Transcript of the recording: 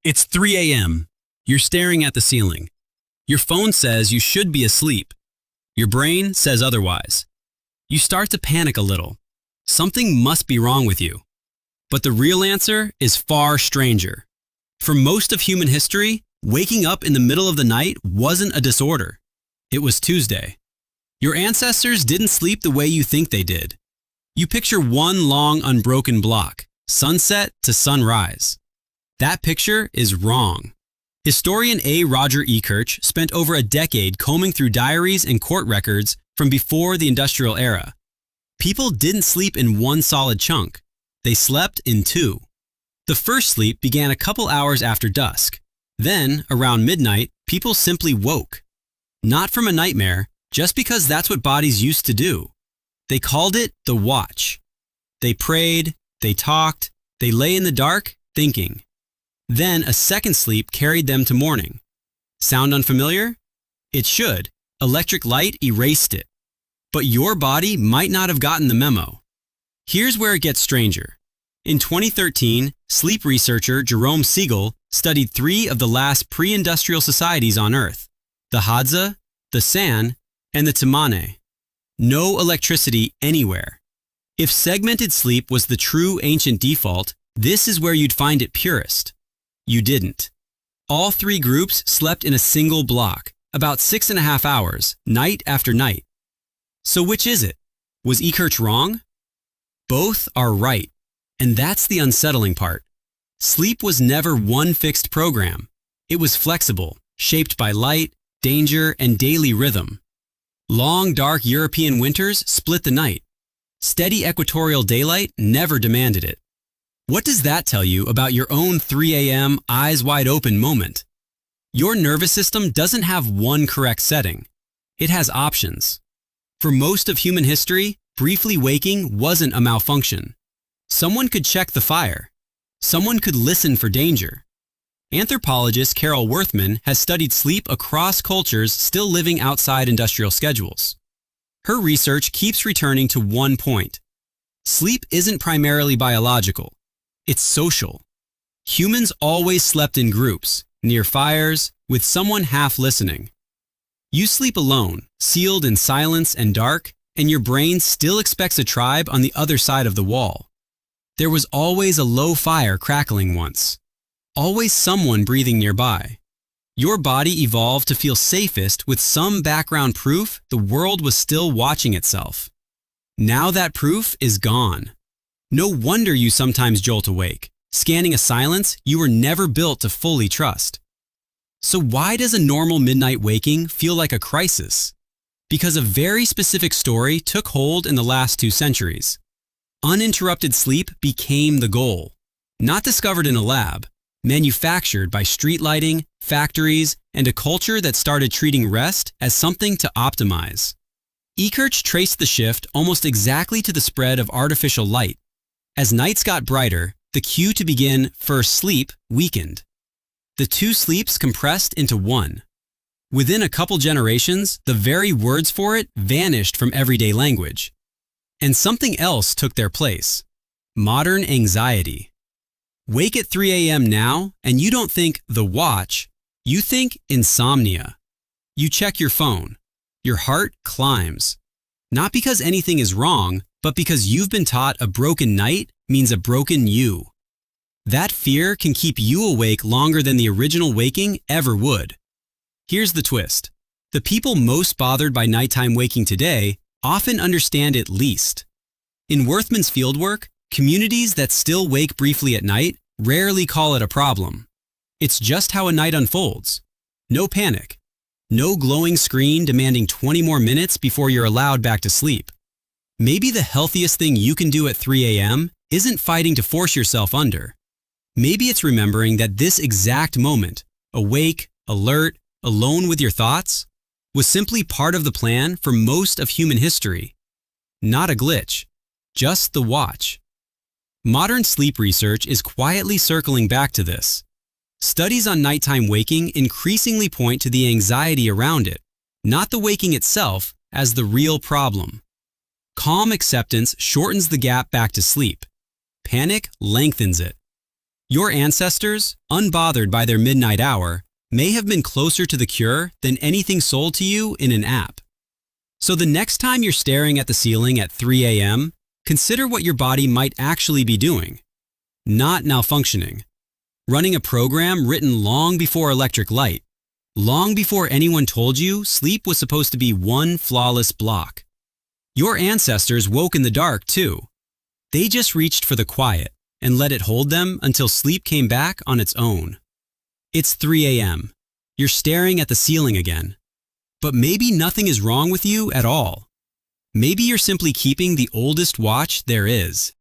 It's 3 a.m. You're staring at the ceiling. Your phone says you should be asleep. Your brain says otherwise. You start to panic a little. Something must be wrong with you. But the real answer is far stranger. For most of human history, waking up in the middle of the night wasn't a disorder. It was Tuesday. Your ancestors didn't sleep the way you think they did. You picture one long unbroken block, sunset to sunrise. That picture is wrong. Historian A. Roger Ekirch spent over a decade combing through diaries and court records from before the industrial era. People didn't sleep in one solid chunk. They slept in two. The first sleep began a couple hours after dusk. Then, around midnight, people simply woke. Not from a nightmare, just because that's what bodies used to do. They called it the watch. They prayed, they talked, they lay in the dark, thinking. Then a second sleep carried them to morning. Sound unfamiliar? It should. Electric light erased it. But your body might not have gotten the memo. Here's where it gets stranger. In 2013, sleep researcher Jerome Siegel studied 3 of the last pre-industrial societies on Earth: the Hadza, the San, and the Tsimane. No electricity anywhere. If segmented sleep was the true ancient default, this is where you'd find it purest. You didn't. All 3 groups slept in a single block, about 6.5 hours, night after night. So which is it? Was Ekirch wrong? Both are right, and that's the unsettling part. Sleep was never one fixed program. It was flexible, shaped by light, danger, and daily rhythm. Long, dark European winters split the night. Steady equatorial daylight never demanded it. What does that tell you about your own 3 a.m. eyes wide open moment? Your nervous system doesn't have one correct setting. It has options. For most of human history, briefly waking wasn't a malfunction. Someone could check the fire. Someone could listen for danger. Anthropologist Carol Worthman has studied sleep across cultures still living outside industrial schedules. Her research keeps returning to one point. Sleep isn't primarily biological. It's social. Humans always slept in groups, near fires, with someone half listening. You sleep alone, sealed in silence and dark, and your brain still expects a tribe on the other side of the wall. There was always a low fire crackling once. Always someone breathing nearby. Your body evolved to feel safest with some background proof the world was still watching itself. Now that proof is gone. No wonder you sometimes jolt awake, scanning a silence you were never built to fully trust. So why does a normal midnight waking feel like a crisis? Because a very specific story took hold in the last 2 centuries. Uninterrupted sleep became the goal. Not discovered in a lab, manufactured by street lighting, factories, and a culture that started treating rest as something to optimize. Ekirch traced the shift almost exactly to the spread of artificial light. As nights got brighter, the cue to begin first sleep weakened. The 2 sleeps compressed into one. Within a couple generations, the very words for it vanished from everyday language. And something else took their place: modern anxiety. Wake at 3 a.m. now, and you don't think the watch, you think insomnia. You check your phone. Your heart climbs. Not because anything is wrong, but because you've been taught a broken night means a broken you. That fear can keep you awake longer than the original waking ever would. Here's the twist. The people most bothered by nighttime waking today often understand it least. In Worthman's fieldwork, communities that still wake briefly at night rarely call it a problem. It's just how a night unfolds. No panic. No glowing screen demanding 20 more minutes before you're allowed back to sleep. Maybe the healthiest thing you can do at 3 a.m. isn't fighting to force yourself under. Maybe it's remembering that this exact moment, awake, alert, alone with your thoughts, was simply part of the plan for most of human history. Not a glitch, just the watch. Modern sleep research is quietly circling back to this. Studies on nighttime waking increasingly point to the anxiety around it, not the waking itself, as the real problem. Calm acceptance shortens the gap back to sleep. Panic lengthens it. Your ancestors, unbothered by their midnight hour, may have been closer to the cure than anything sold to you in an app. So the next time you're staring at the ceiling at 3 a.m., consider what your body might actually be doing. Not malfunctioning. Running a program written long before electric light. Long before anyone told you sleep was supposed to be one flawless block. Your ancestors woke in the dark too. They just reached for the quiet and let it hold them until sleep came back on its own. It's 3 a.m. You're staring at the ceiling again. But maybe nothing is wrong with you at all. Maybe you're simply keeping the oldest watch there is.